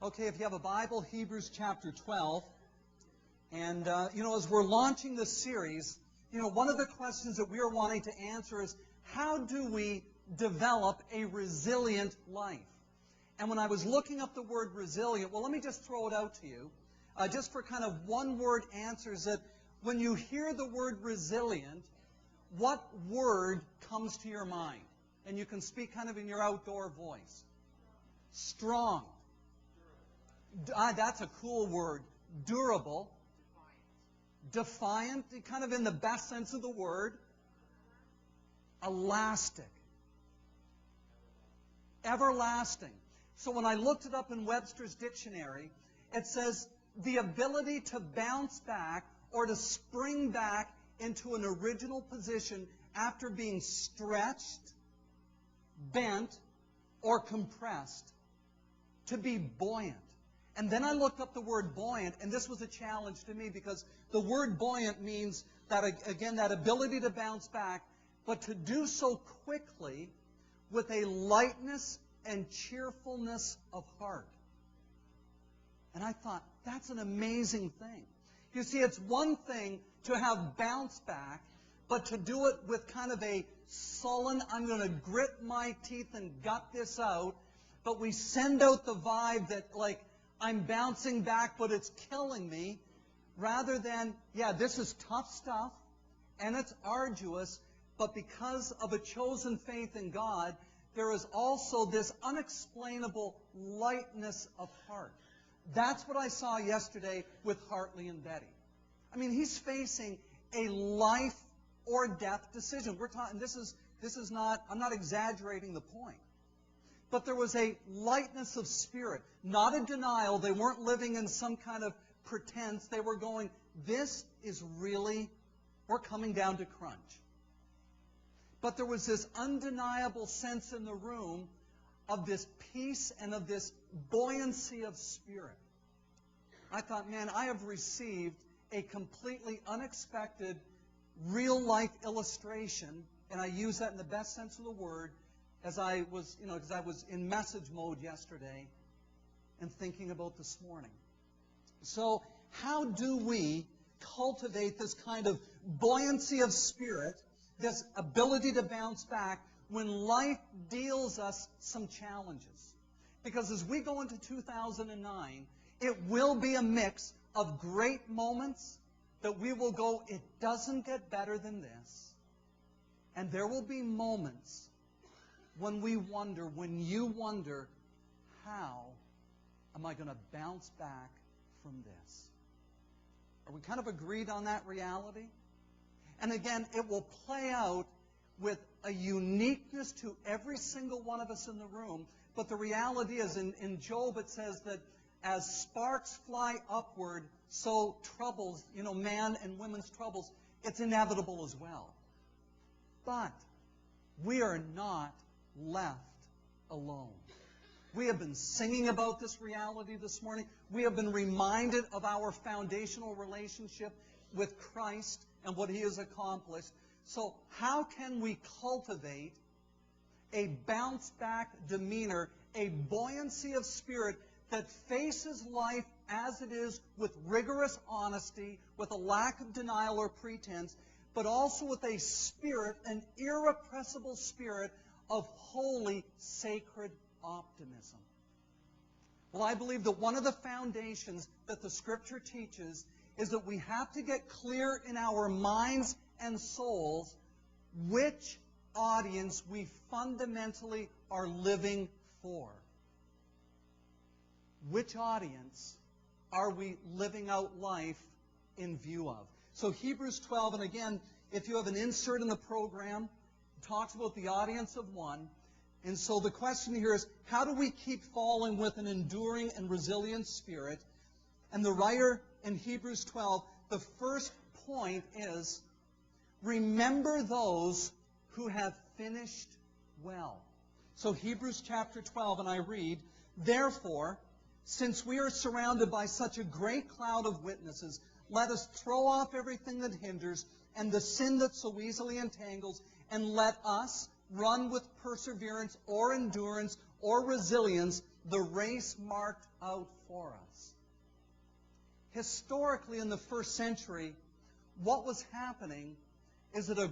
Okay, if you have a Bible, Hebrews chapter 12. And, as we're launching this series, one of the questions that we are wanting to answer is, how do we develop a resilient life? And when I was looking up the word resilient, well, let me just throw it out to you, just for kind of one-word answers, that when you hear the word resilient, what word comes to your mind? And you can speak kind of in your outdoor voice. Strong. That's a cool word. Durable. Defiant, kind of in the best sense of the word. Elastic. Everlasting. So when I looked it up in Webster's dictionary, it says the ability to bounce back or to spring back into an original position after being stretched, bent, or compressed. To be buoyant. And then I looked up the word buoyant, and this was a challenge to me because the word buoyant means that, again, that ability to bounce back, but to do so quickly with a lightness and cheerfulness of heart. And I thought, that's an amazing thing. You see, it's one thing to have bounce back, but to do it with kind of a sullen, I'm going to grit my teeth and gut this out, but we send out the vibe that, like, I'm bouncing back, but it's killing me, rather than, yeah, this is tough stuff, and it's arduous, but because of a chosen faith in God, there is also this unexplainable lightness of heart. That's what I saw yesterday with Hartley and Betty. I mean, he's facing a life or death decision. We're talking, this is not, I'm not exaggerating the point. But there was a lightness of spirit, not a denial. They weren't living in some kind of pretense. They were going, this is really, we're coming down to crunch. But there was this undeniable sense in the room of this peace and of this buoyancy of spirit. I thought, man, I have received a completely unexpected real-life illustration, and I use that in the best sense of the word, as I was, because I was in message mode yesterday and thinking about this morning. So how do we cultivate this kind of buoyancy of spirit, this ability to bounce back when life deals us some challenges? Because as we go into 2009, it will be a mix of great moments that we will go, it doesn't get better than this. And there will be moments when you wonder, how am I going to bounce back from this? Are we kind of agreed on that reality? And again, it will play out with a uniqueness to every single one of us in the room. But the reality is, in Job, it says that as sparks fly upward, so troubles, man and women's troubles, it's inevitable as well. But we are not left alone. We have been singing about this reality this morning. We have been reminded of our foundational relationship with Christ and what He has accomplished. So how can we cultivate a bounce-back demeanor, a buoyancy of spirit that faces life as it is with rigorous honesty, with a lack of denial or pretense, but also with a spirit, an irrepressible spirit of holy, sacred optimism? Well, I believe that one of the foundations that the Scripture teaches is that we have to get clear in our minds and souls which audience we fundamentally are living for. Which audience are we living out life in view of? So Hebrews 12, and again, if you have an insert in the program, it talks about the audience of one. And so the question here is, how do we keep falling with an enduring and resilient spirit? And the writer in Hebrews 12, the first point is, remember those who have finished well. So Hebrews chapter 12, and I read, therefore, since we are surrounded by such a great cloud of witnesses, let us throw off everything that hinders and the sin that so easily entangles, and let us run with perseverance or endurance or resilience the race marked out for us. Historically, in the first century, what was happening is that a